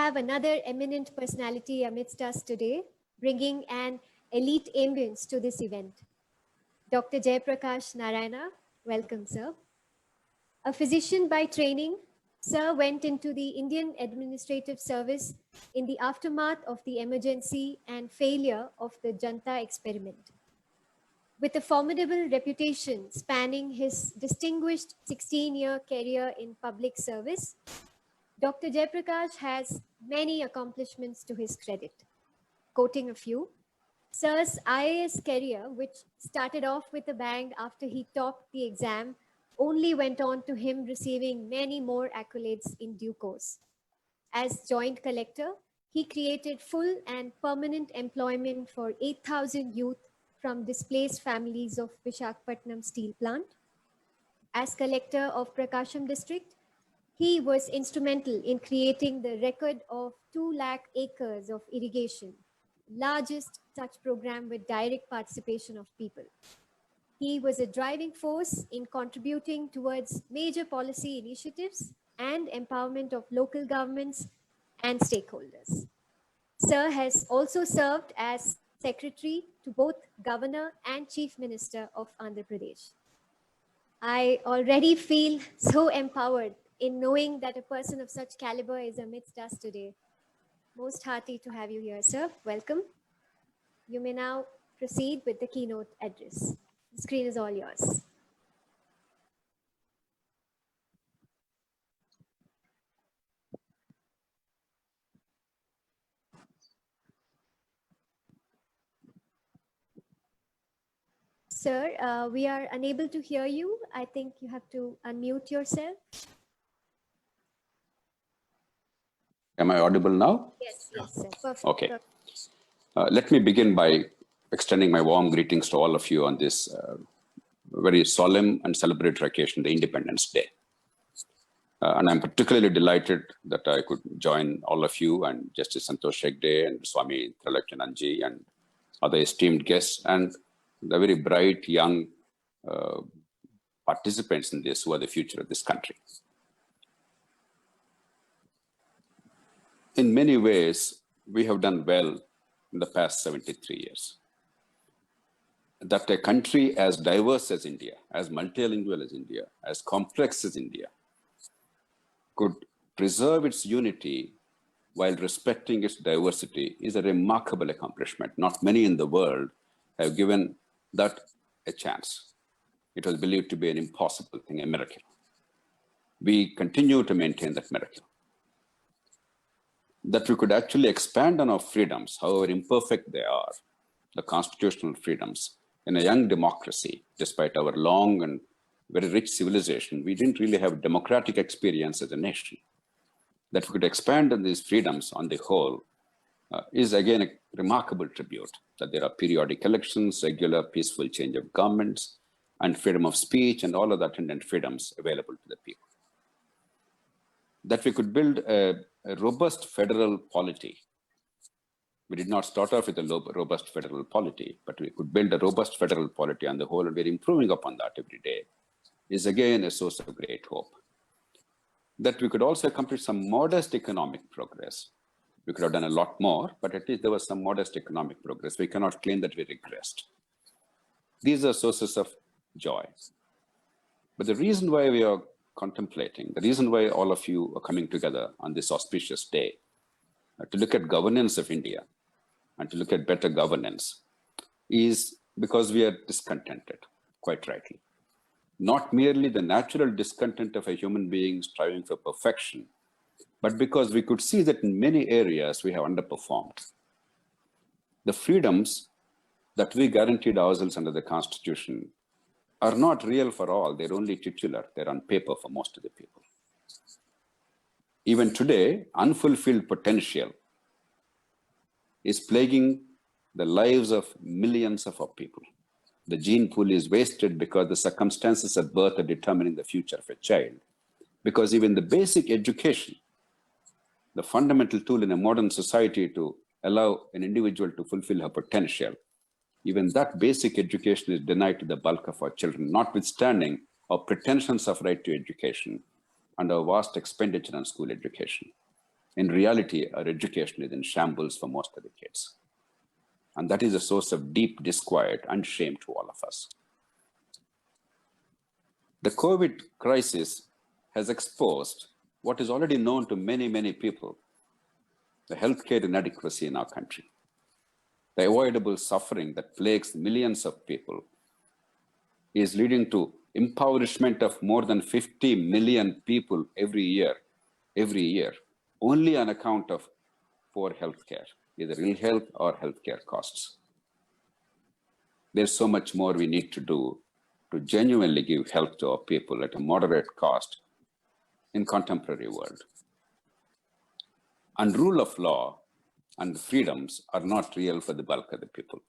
have another eminent personality amidst us today, bringing an elite ambience to this event. Dr. Jayaprakash Narayana, welcome, sir. A physician by training, Sir went into the Indian Administrative Service in the aftermath of the emergency and failure of the Janta experiment. With a formidable reputation spanning his distinguished 16-year career in public service, Dr. Jayaprakash has many accomplishments to his credit. Quoting a few, Sir's IAS career, which started off with a bang after he topped the exam, only went on to him receiving many more accolades in due course. As Joint Collector, he created full and permanent employment for 8,000 youth from displaced families of Visakhapatnam Steel Plant. As Collector of Prakasham District, he was instrumental in creating the record of 2 lakh acres of irrigation, largest such program with direct participation of people. He was a driving force in contributing towards major policy initiatives and empowerment of local governments and stakeholders. Sir has also served as Secretary to both Governor and Chief Minister of Andhra Pradesh. I already feel so empowered in knowing that a person of such caliber is amidst us today. Most hearty to have you here, sir. Welcome. You may now proceed with the keynote address. The screen is all yours. Sir, we are unable to hear you. I think you have to unmute yourself. Am I audible now? Yes, sir. Perfect. Okay. Perfect. Let me begin by extending my warm greetings to all of you on this very solemn and celebratory occasion, the Independence Day. And I'm particularly delighted that I could join all of you and Justice Santosh Hegde and Swami Trilakyananji and other esteemed guests and the very bright young participants in this who are the future of this country. In many ways, we have done well in the past 73 years. That a country as diverse as India, as multilingual as India, as complex as India, could preserve its unity while respecting its diversity is a remarkable accomplishment. Not many in the world have given that a chance. It was believed to be an impossible thing, a miracle. We continue to maintain that miracle. That we could actually expand on our freedoms, however imperfect they are, the constitutional freedoms, in a young democracy, despite our long and very rich civilization, we didn't really have democratic experience as a nation. That we could expand on these freedoms on the whole is again a remarkable tribute, that there are periodic elections, regular peaceful change of governments, and freedom of speech and all of the attendant freedoms available to the people. That we could build a robust federal polity. We did not start off with a robust federal polity, but we could build a robust federal polity on the whole, and we're improving upon that every day, is again a source of great hope. That we could also accomplish some modest economic progress. We could have done a lot more, but at least there was some modest economic progress. We cannot claim that we regressed. These are sources of joy. But the reason why we are contemplating, the reason why all of you are coming together on this auspicious day to look at governance of India and to look at better governance is because we are discontented, quite rightly. Not merely the natural discontent of a human being striving for perfection, but because we could see that in many areas we have underperformed. The freedoms that we guaranteed ourselves under the Constitution are not real for all. They're only titular. They're on paper for most of the people. Even today, unfulfilled potential is plaguing the lives of millions of our people. The gene pool is wasted because the circumstances at birth are determining the future of a child. Because even the basic education, the fundamental tool in a modern society to allow an individual to fulfill her potential, even that basic education is denied to the bulk of our children, notwithstanding our pretensions of right to education and our vast expenditure on school education. In reality, our education is in shambles for most of the kids. And that is a source of deep disquiet and shame to all of us. The COVID crisis has exposed what is already known to many, many people, the healthcare inadequacy in our country, the avoidable suffering that plagues millions of people is leading to impoverishment of more than 50 million people every year, only on account of poor healthcare, either ill health or healthcare costs. There's so much more we need to do to genuinely give health to our people at a moderate cost in contemporary world. And rule of law and freedoms are not real for the bulk of the people.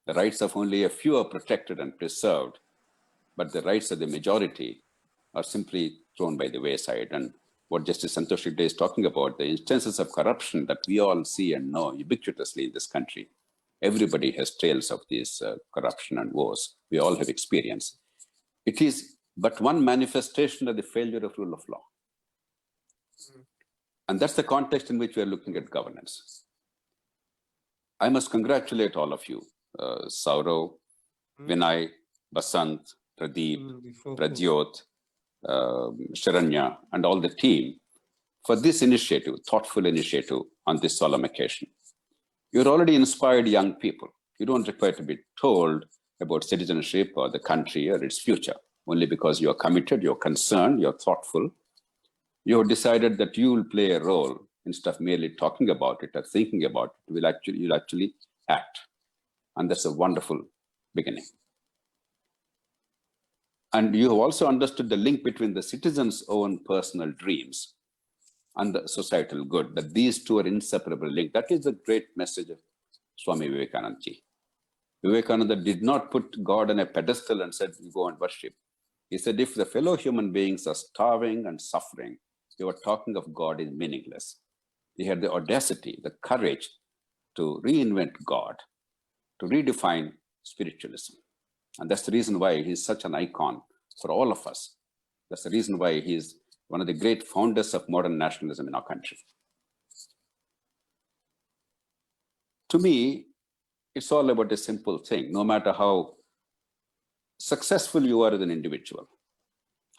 The rights of only a few are protected and preserved, but the rights of the majority are simply thrown by the wayside. And what Justice Santosh Hegde is talking about, the instances of corruption that we all see and know ubiquitously in this country, everybody has tales of this corruption and woes. We all have experience. It is but one manifestation of the failure of rule of law. And that's the context in which we are looking at governance. I must congratulate all of you, Saurav, Vinay, Basant, Pradeep, Pradyot, Sharanya, and all the team for this initiative, thoughtful initiative on this solemn occasion. You're already inspired young people. You don't require to be told about citizenship or the country or its future, only because you're committed, you're concerned, you're thoughtful. You have decided that you will play a role instead of merely talking about it or thinking about it. You'll actually act. And that's a wonderful beginning. And you have also understood the link between the citizens' own personal dreams and the societal good, that these two are inseparably linked. That is the great message of Swami Vivekananda ji. Vivekananda did not put God on a pedestal and said, you go and worship. He said, if the fellow human beings are starving and suffering, you are talking of God is meaningless. He had the audacity, the courage to reinvent God, to redefine spiritualism. And that's the reason why he's such an icon for all of us. That's the reason why he's one of the great founders of modern nationalism in our country. To me, it's all about a simple thing. No matter how successful you are as an individual,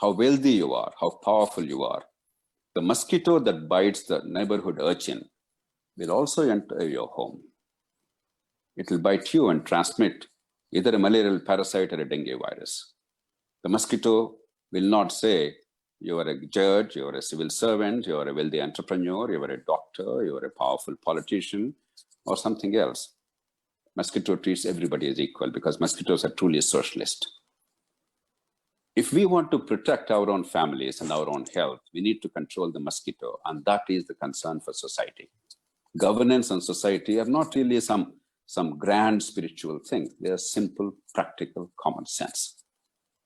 how wealthy you are, how powerful you are, the mosquito that bites the neighborhood urchin will also enter your home. It will bite you and transmit either a malarial parasite or a dengue virus. The mosquito will not say, you are a judge, you are a civil servant, you are a wealthy entrepreneur, you are a doctor, you are a powerful politician, or something else. Mosquito treats everybody as equal because mosquitoes are truly socialist. If we want to protect our own families and our own health, we need to control the mosquito, and that is the concern for society. Governance and society are not really some grand spiritual thing. They are simple, practical, common sense.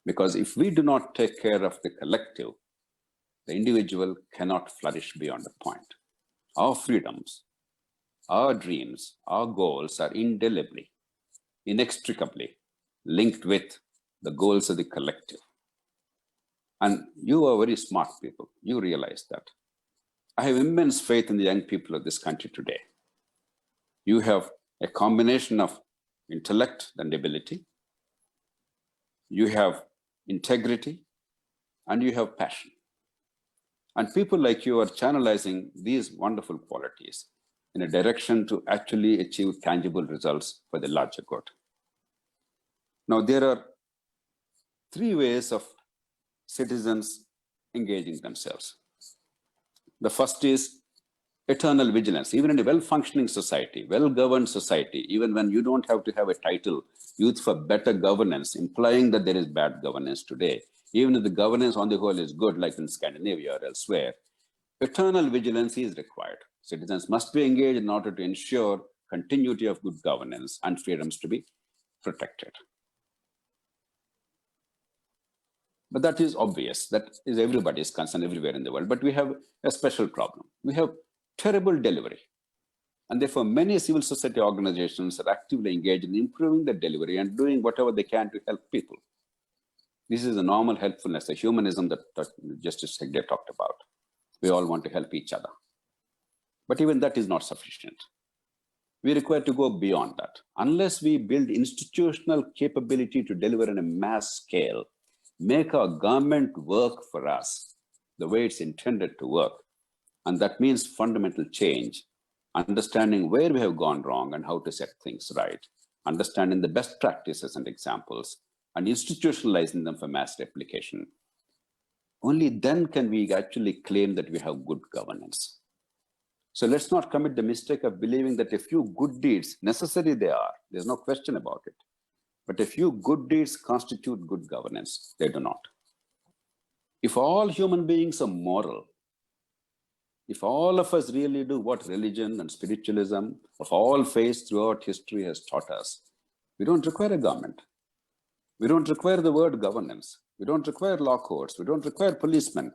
Because if we do not take care of the collective, the individual cannot flourish beyond a point. Our freedoms, our dreams, our goals are indelibly, inextricably linked with the goals of the collective. And you are very smart people. You realize that. I have immense faith in the young people of this country today. You have a combination of intellect and ability. You have integrity, and you have passion. And people like you are channelizing these wonderful qualities in a direction to actually achieve tangible results for the larger good. Now, there are three ways of citizens engaging themselves. The first is eternal vigilance. Even in a well-functioning society, well-governed society, even when you don't have to have a title, Youth for Better Governance, implying that there is bad governance today, even if the governance on the whole is good, like in Scandinavia or elsewhere, eternal vigilance is required. Citizens must be engaged in order to ensure continuity of good governance and freedoms to be protected. But that is obvious. That is everybody's concern everywhere in the world. But we have a special problem. We have terrible delivery. And therefore, many civil society organizations are actively engaged in improving the delivery and doing whatever they can to help people. This is a normal helpfulness, a humanism that Justice Hegde talked about. We all want to help each other. But even that is not sufficient. We require to go beyond that. Unless we build institutional capability to deliver on a mass scale, make our government work for us the way it's intended to work, and that means fundamental change, understanding where we have gone wrong and how to set things right, understanding the best practices and examples, and institutionalizing them for mass replication. Only then can we actually claim that we have good governance. So let's not commit the mistake of believing that a few good deeds, necessary they are, there's no question about it, but a few good deeds constitute good governance. They do not. If all human beings are moral, if all of us really do what religion and spiritualism of all faiths throughout history has taught us, we don't require a government. We don't require the word governance. We don't require law courts. We don't require policemen.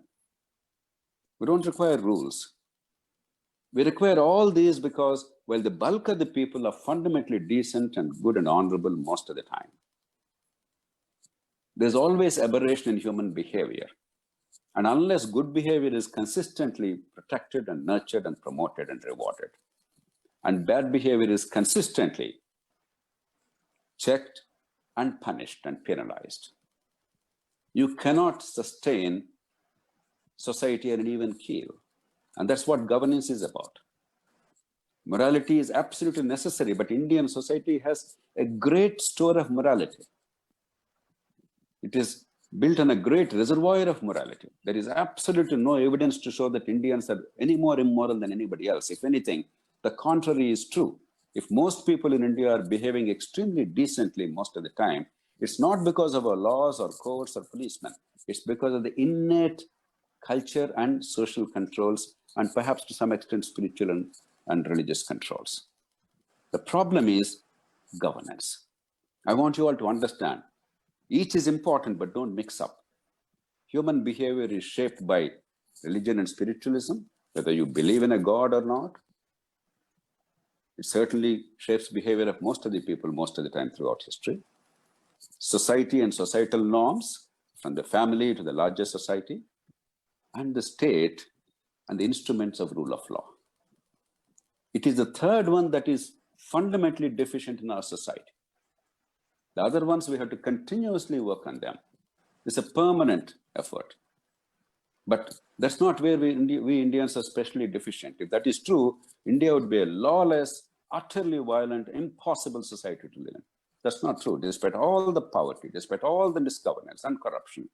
We don't require rules. We require all these because, well, the bulk of the people are fundamentally decent and good and honorable most of the time. There's always aberration in human behavior. And unless good behavior is consistently protected and nurtured and promoted and rewarded, and bad behavior is consistently checked and punished and penalized, you cannot sustain society at an even keel. And that's what governance is about. Morality is absolutely necessary, but Indian society has a great store of morality. It is built on a great reservoir of morality. There is absolutely no evidence to show that Indians are any more immoral than anybody else. If anything, the contrary is true. If most people in India are behaving extremely decently most of the time, it's not because of our laws or courts or policemen. It's because of the innate culture and social controls, and perhaps to some extent spiritual and religious controls. The problem is governance. I want you all to understand, each is important, but don't mix up. Human behavior is shaped by religion and spiritualism, whether you believe in a God or not. It certainly shapes behavior of most of the people most of the time throughout history. Society and societal norms, from the family to the larger society, and the state and the instruments of rule of law. It is the third one that is fundamentally deficient in our society. The other ones, we have to continuously work on them. It's a permanent effort. But that's not where we Indians are especially deficient. If that is true, India would be a lawless, utterly violent, impossible society to live in. That's not true. Despite all the poverty, despite all the misgovernance and corruption,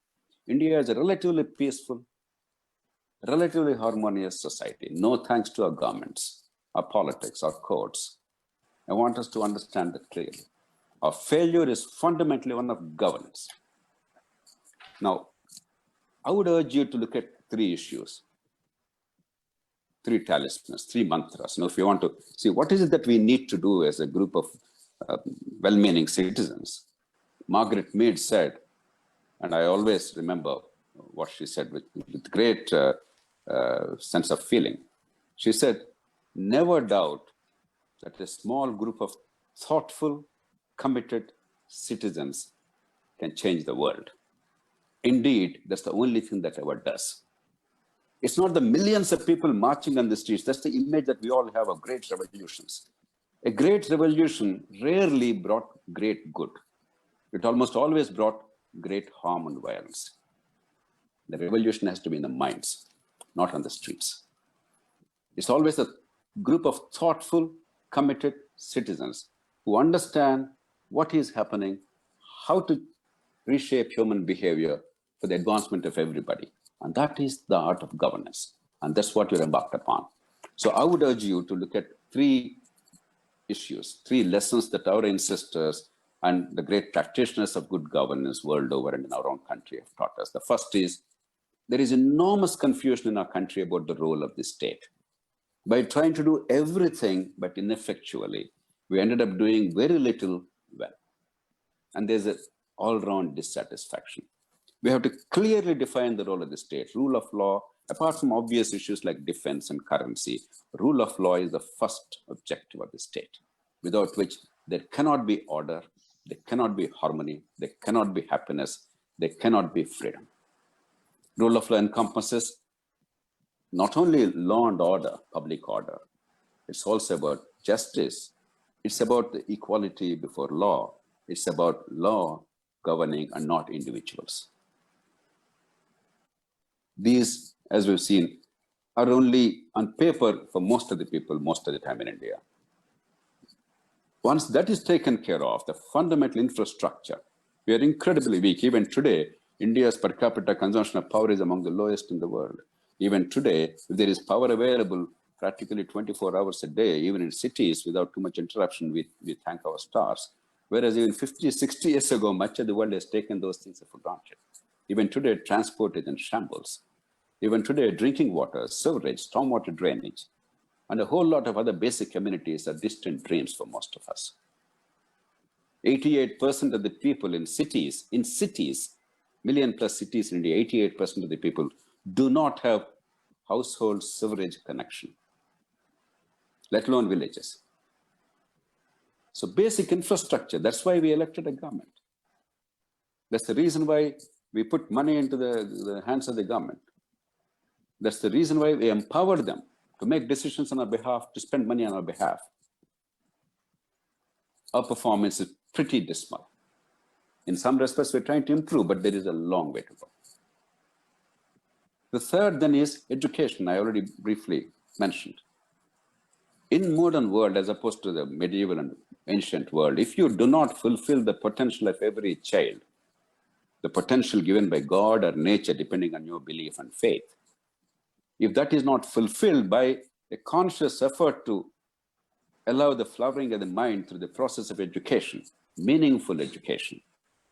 India is a relatively peaceful, relatively harmonious society. No thanks to our governments, our politics, our courts. I want us to understand that clearly. Our failure is fundamentally one of governance. Now, I would urge you to look at three issues, three talismans, three mantras. Now, if you want to see what is it that we need to do as a group of well-meaning citizens, Margaret Mead said, and I always remember what she said with great sense of feeling. She said, never doubt that a small group of thoughtful, committed citizens can change the world. Indeed, that's the only thing that ever does. It's not the millions of people marching on the streets. That's the image that we all have of great revolutions. A great revolution rarely brought great good. It almost always brought great harm and violence. The revolution has to be in the minds, not on the streets. It's always a group of thoughtful, committed citizens who understand what is happening, how to reshape human behavior for the advancement of everybody. And that is the art of governance. And that's what you're embarked upon. So I would urge you to look at three issues, three lessons that our ancestors and the great practitioners of good governance world over and in our own country have taught us. The first is, there is enormous confusion in our country about the role of the state. By trying to do everything, but ineffectually, we ended up doing very little well. And there's an all-round dissatisfaction. We have to clearly define the role of the state. Rule of law, apart from obvious issues like defense and currency, rule of law is the first objective of the state, without which there cannot be order, there cannot be harmony, there cannot be happiness, there cannot be freedom. Rule of law encompasses not only law and order, public order, It's also about justice. It's about the equality before law. It's about law governing and not individuals. These, as we've seen, are only on paper for most of the people, most of the time in India. Once that is taken care of, the fundamental infrastructure, we are incredibly weak. Even today, India's per capita consumption of power is among the lowest in the world. Even today, if there is power available practically 24 hours a day, even in cities without too much interruption, we thank our stars. Whereas even 50, 60 years ago, much of the world has taken those things for granted. Even today, transport is in shambles. Even today, drinking water, sewerage, stormwater drainage, and a whole lot of other basic amenities are distant dreams for most of us. 88% of the people in cities, million plus cities in India, 88% of the people do not have household sewerage connection, let alone villages. So basic infrastructure, that's why we elected a government. That's the reason why we put money into the hands of the government. That's the reason why we empower them to make decisions on our behalf, to spend money on our behalf. Our performance is pretty dismal. In some respects, we're trying to improve, but there is a long way to go. The third then is education, I already briefly mentioned. In modern world, as opposed to the medieval and ancient world, if you do not fulfill the potential of every child, the potential given by God or nature, depending on your belief and faith, if that is not fulfilled by a conscious effort to allow the flowering of the mind through the process of education, meaningful education,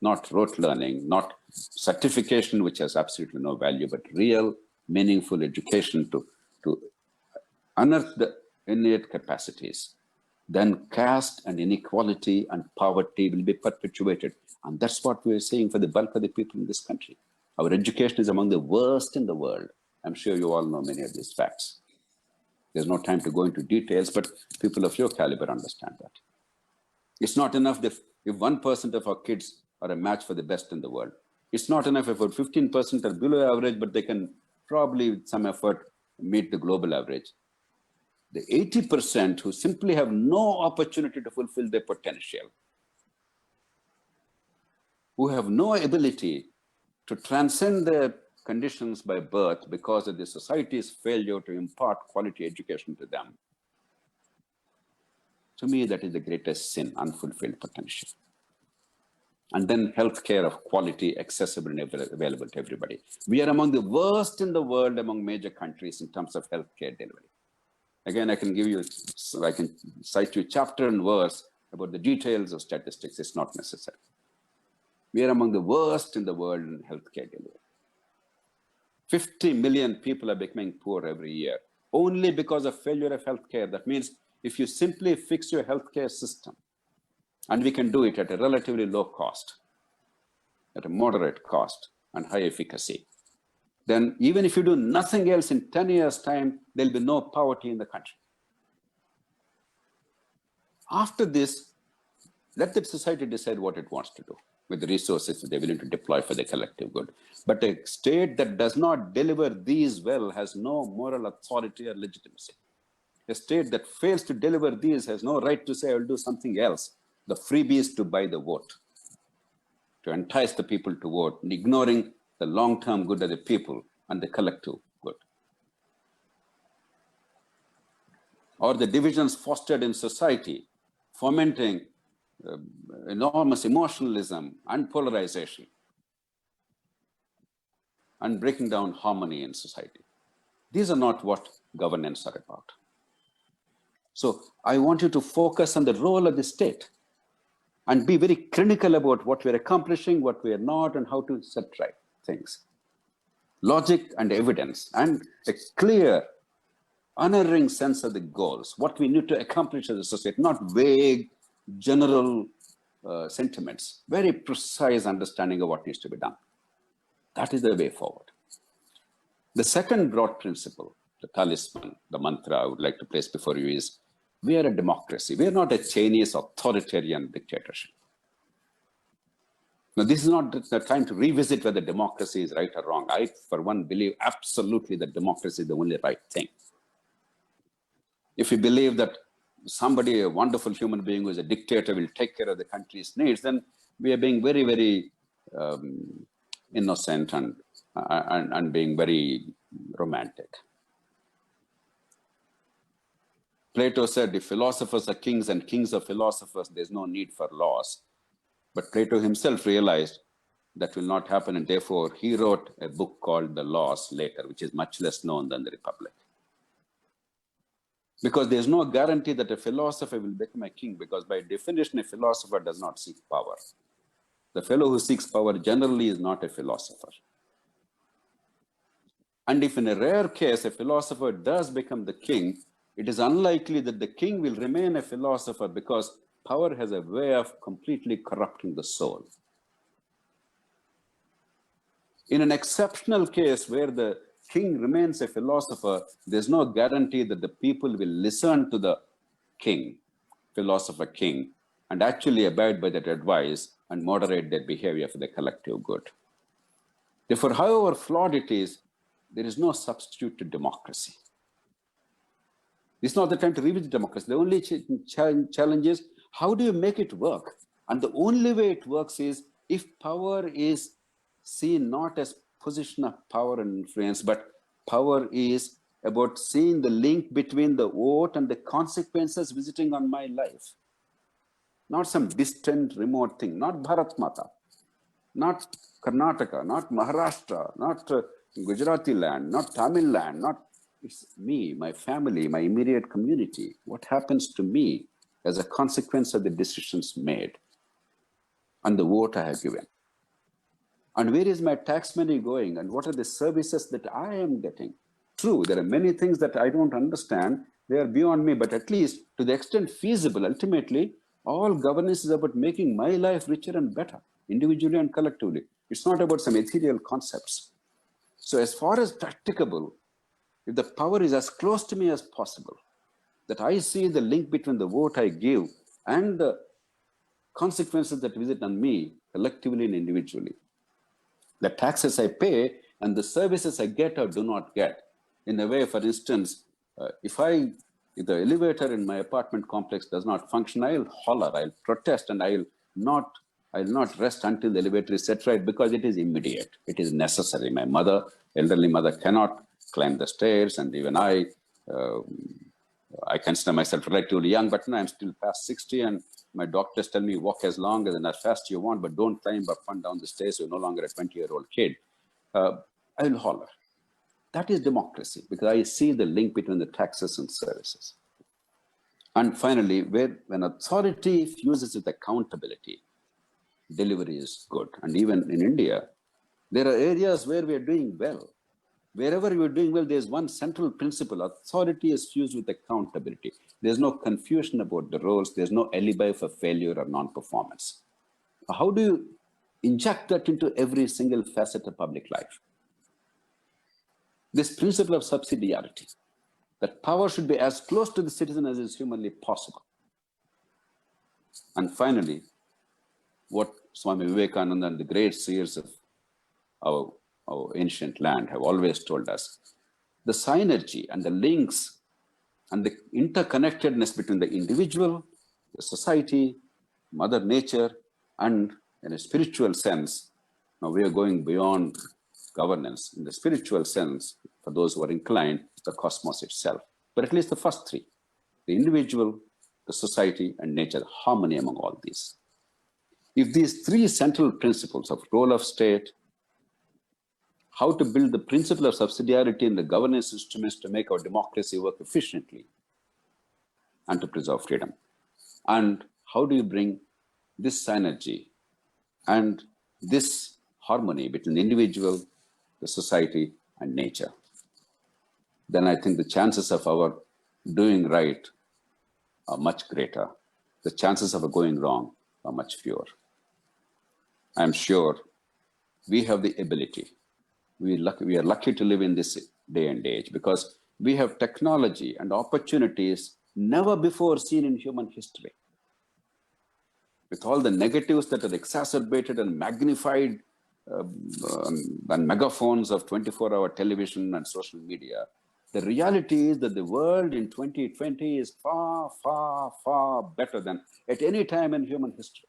not rote learning, not certification, which has absolutely no value, but real, meaningful education to unearth the innate capacities, then caste and inequality and poverty will be perpetuated. And that's what we're seeing for the bulk of the people in this country. Our education is among the worst in the world. I'm sure you all know many of these facts. There's no time to go into details, but people of your caliber understand that. It's not enough if 1% of our kids are a match for the best in the world. It's not enough if 15% are below average, but they can probably with some effort meet the global average. The 80% who simply have no opportunity to fulfill their potential, who have no ability to transcend their conditions by birth because of the society's failure to impart quality education to them. To me, that is the greatest sin, unfulfilled potential. And then healthcare of quality, accessible and available to everybody. We are among the worst in the world among major countries in terms of healthcare delivery. Again, I can cite you chapter and verse about the details of statistics. It's not necessary. We are among the worst in the world in healthcare delivery. 50 million people are becoming poor every year, only because of failure of healthcare. That means if you simply fix your healthcare system, and we can do it at a relatively low cost, at a moderate cost and high efficacy, then even if you do nothing else in 10 years' time, there'll be no poverty in the country. After this, let the society decide what it wants to do with the resources that they're willing to deploy for the collective good. But a state that does not deliver these well has no moral authority or legitimacy. A state that fails to deliver these has no right to say, I will do something else. The freebies to buy the vote, to entice the people to vote, ignoring the long-term good of the people and the collective good. Or the divisions fostered in society, fomenting enormous emotionalism and polarization, and breaking down harmony in society. These are not what governance are about. So I want you to focus on the role of the state and be very clinical about what we're accomplishing, what we're not, and how to set right things. Logic and evidence, and a clear, unerring sense of the goals, what we need to accomplish as a society, not vague, general sentiments, very precise understanding of what needs to be done. That is the way forward. The second broad principle, the talisman, the mantra I would like to place before you is, we are a democracy. We are not a Chinese authoritarian dictatorship. Now, this is not the time to revisit whether democracy is right or wrong. I, for one, believe absolutely that democracy is the only right thing. If we believe that somebody, a wonderful human being who is a dictator, will take care of the country's needs, then we are being very, very innocent and being very romantic. Plato said, if philosophers are kings and kings are philosophers, there's no need for laws. But Plato himself realized that will not happen, and therefore he wrote a book called The Laws later, which is much less known than the Republic. Because there's no guarantee that a philosopher will become a king, because by definition, a philosopher does not seek power. The fellow who seeks power generally is not a philosopher. And if in a rare case a philosopher does become the king, it is unlikely that the king will remain a philosopher, because power has a way of completely corrupting the soul. In an exceptional case where the king remains a philosopher, there's no guarantee that the people will listen to the king, philosopher king, and actually abide by that advice and moderate their behavior for the collective good. Therefore, however flawed it is, there is no substitute to democracy. It's not the time to revisit democracy. The only challenge is, how do you make it work? And the only way it works is if power is seen not as position of power and influence, but power is about seeing the link between the vote and the consequences visiting on my life. Not some distant, remote thing, not Bharat Mata, not Karnataka, not Maharashtra, not Gujarati land, not Tamil land, not, it's me, my family, my immediate community. What happens to me as a consequence of the decisions made and the vote I have given? And where is my tax money going? And what are the services that I am getting? True, there are many things that I don't understand. They are beyond me, but at least to the extent feasible, ultimately, all governance is about making my life richer and better, individually and collectively. It's not about some ethereal concepts. So as far as practicable, if the power is as close to me as possible, that I see the link between the vote I give and the consequences that visit on me, collectively and individually, the taxes I pay and the services I get or do not get. In a way, for instance, if the elevator in my apartment complex does not function, I'll holler, I'll protest, and I'll not rest until the elevator is set right, because it is immediate. It is necessary. My mother, elderly mother, cannot climb the stairs, and even I consider myself relatively young, but now I'm still past 60, and my doctors tell me walk as long and as fast you want, but don't climb up and down the stairs. You're no longer a 20-year-old kid. I'll holler. That is democracy, because I see the link between the taxes and services. And finally, when authority fuses with accountability, delivery is good. And even in India, there are areas where we are doing well. Wherever we are doing well, there's one central principle. Authority is fused with accountability. There's no confusion about the roles. There's no alibi for failure or non-performance. How do you inject that into every single facet of public life? This principle of subsidiarity, that power should be as close to the citizen as is humanly possible. And finally, what Swami Vivekananda and the great seers of our ancient land have always told us, the synergy and the links and the interconnectedness between the individual, the society, Mother Nature, and in a spiritual sense, now we are going beyond governance. In the spiritual sense, for those who are inclined, the cosmos itself. But at least the first three, the individual, the society, and nature, harmony among all these. If these three central principles of role of state, how to build the principle of subsidiarity in the governance instruments to make our democracy work efficiently and to preserve freedom, and how do you bring this synergy and this harmony between the individual, the society, and nature, then I think the chances of our doing right are much greater. The chances of our going wrong are much fewer. I'm sure we have the ability. We are lucky to live in this day and age, because we have technology and opportunities never before seen in human history. With all the negatives that are exacerbated and magnified and megaphones of 24-hour television and social media, The reality is that the world in 2020 is far, far, far better than at any time in human history.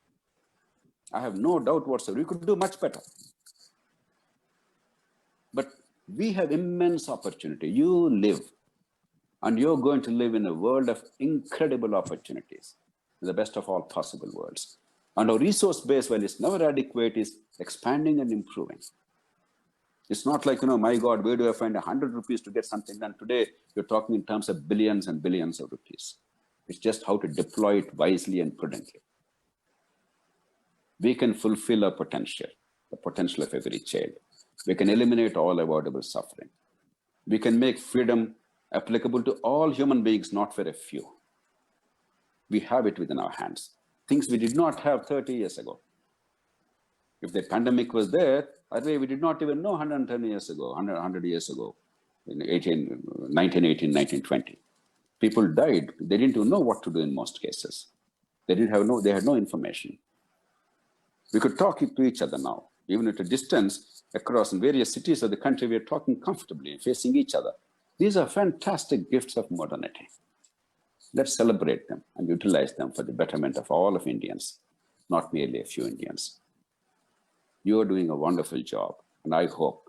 I have no doubt whatsoever. We could do much better. But we have immense opportunity. You live, and you're going to live in a world of incredible opportunities, the best of all possible worlds. And our resource base, while it's never adequate, is expanding and improving. It's not like, my God, where do I find 100 rupees to get something done? Today, you're talking in terms of billions and billions of rupees. It's just how to deploy it wisely and prudently. We can fulfill our potential, the potential of every child. We can eliminate all avoidable suffering. We can make freedom applicable to all human beings, not for a few. We have it within our hands. Things we did not have 30 years ago. If the pandemic was there, we did not even know 110 years ago, 100 years ago, in 1918, 1920. People died. They didn't even know what to do in most cases. They had no information. We could talk to each other now, even at a distance across in various cities of the country. We are talking comfortably, facing each other. These are fantastic gifts of modernity. Let's celebrate them and utilize them for the betterment of all of Indians, not merely a few Indians. You are doing a wonderful job, and I hope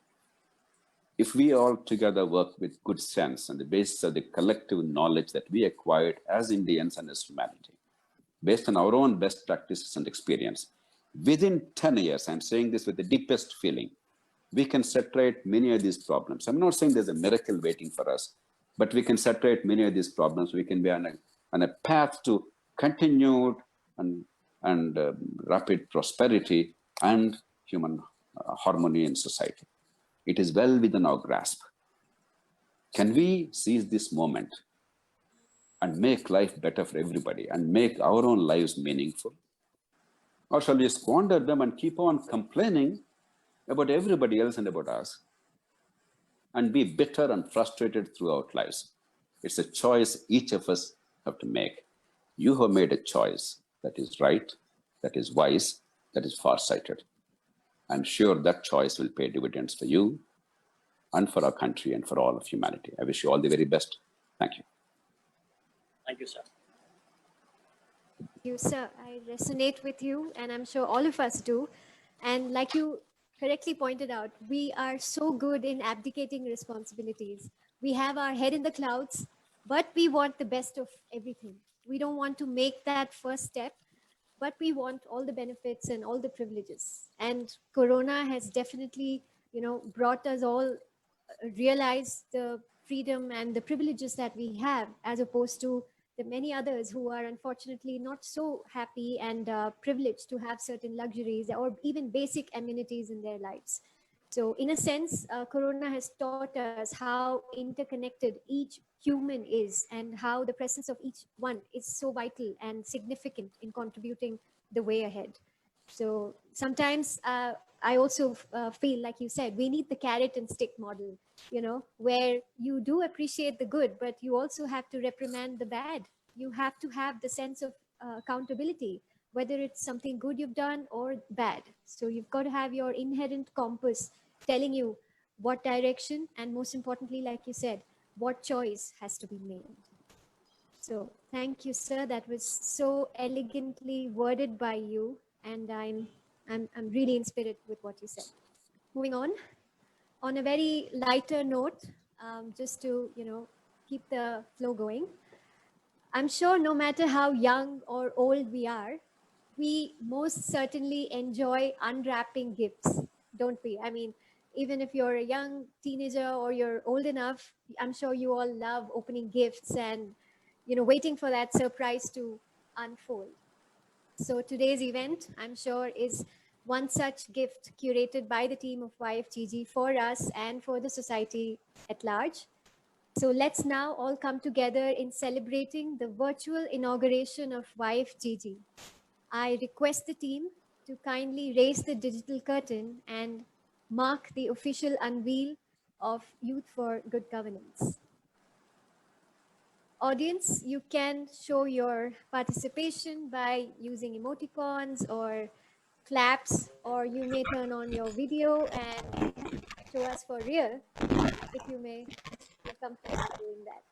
if we all together work with good sense on the basis of the collective knowledge that we acquired as Indians and as humanity, based on our own best practices and experience, within 10 years, I'm saying this with the deepest feeling, we can separate many of these problems. I'm not saying there's a miracle waiting for us, but we can separate many of these problems. We can be on a path to continued and rapid prosperity and human harmony in society. It is well within our grasp. Can we seize this moment and make life better for everybody and make our own lives meaningful? Or shall we squander them and keep on complaining about everybody else and about us and be bitter and frustrated throughout lives? It's a choice each of us have to make. You have made a choice that is right, that is wise, that is far-sighted. I'm sure that choice will pay dividends for you and for our country and for all of humanity. I wish you all the very best. Thank you. Thank you, sir. Thank you, sir. I resonate with you, and I'm sure all of us do. And like you correctly pointed out, we are so good in abdicating responsibilities. We have our head in the clouds, but we want the best of everything. We don't want to make that first step, but we want all the benefits and all the privileges. And Corona has definitely, brought us all realize the freedom and the privileges that we have, as opposed to the many others who are unfortunately not so happy and privileged to have certain luxuries or even basic amenities in their lives. So in a sense, Corona has taught us how interconnected each human is and how the presence of each one is so vital and significant in contributing the way ahead. So sometimes I also feel, like you said, we need the carrot and stick model, where you do appreciate the good, but you also have to reprimand the bad. You have to have the sense of accountability, whether it's something good you've done or bad. So you've got to have your inherent compass telling you what direction, and most importantly, like you said, what choice has to be made. So thank you, sir. That was so elegantly worded by you, and I'm really inspired with what you said. Moving on a very lighter note, just to keep the flow going. I'm sure no matter how young or old we are, we most certainly enjoy unwrapping gifts, don't we? I mean, even if you're a young teenager or you're old enough, I'm sure you all love opening gifts and waiting for that surprise to unfold. So today's event, I'm sure, is one such gift curated by the team of YFGG for us and for the society at large. So let's now all come together in celebrating the virtual inauguration of YFGG. I request the team to kindly raise the digital curtain and mark the official unveil of Youth for Good Governance. Audience, you can show your participation by using emoticons or claps, or you may turn on your video and show us for real, if you may. comfortable doing that.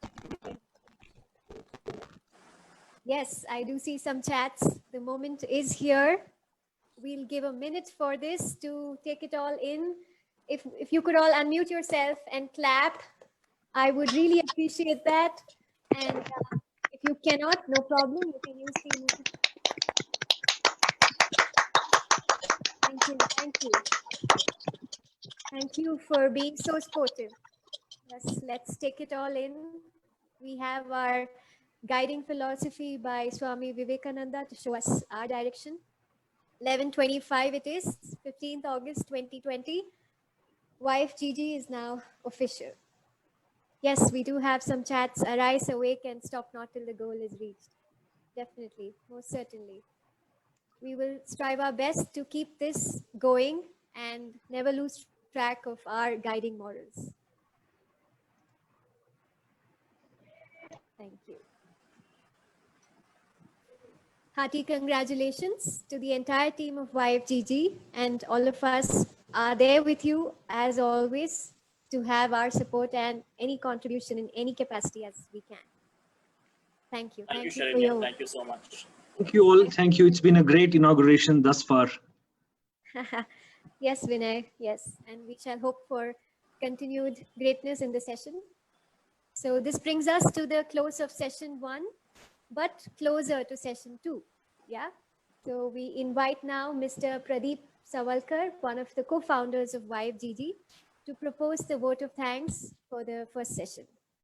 Yes, I do see some chats. The moment is here. We'll give a minute for this to take it all in. If you could all unmute yourself and clap, I would really appreciate that. And if you cannot, no problem. You can use the emoji. Thank you. Thank you. Thank you for being so sportive. Yes, let's take it all in. We have our guiding philosophy by Swami Vivekananda to show us our direction. 11:25 it is, 15th August 2020. Wife Gigi is now official. Yes, we do have some chats. Arise, awake, and stop not till the goal is reached. Definitely, most certainly. We will strive our best to keep this going and never lose track of our guiding morals. Thank you. Hearty congratulations to the entire team of YFGG, and all of us are there with you as always to have our support and any contribution in any capacity as we can. Thank you. Thank you, For Sharanyan. your... Thank you so much. Thank you all. Thank you. It's been a great inauguration thus far. Yes, Vinay. Yes. And we shall hope for continued greatness in the session. So this brings us to the close of session 1, but closer to session 2. Yeah. So we invite now Mr. Pradeep Sawalkar, one of the co-founders of YFGG, to propose the vote of thanks for the first session.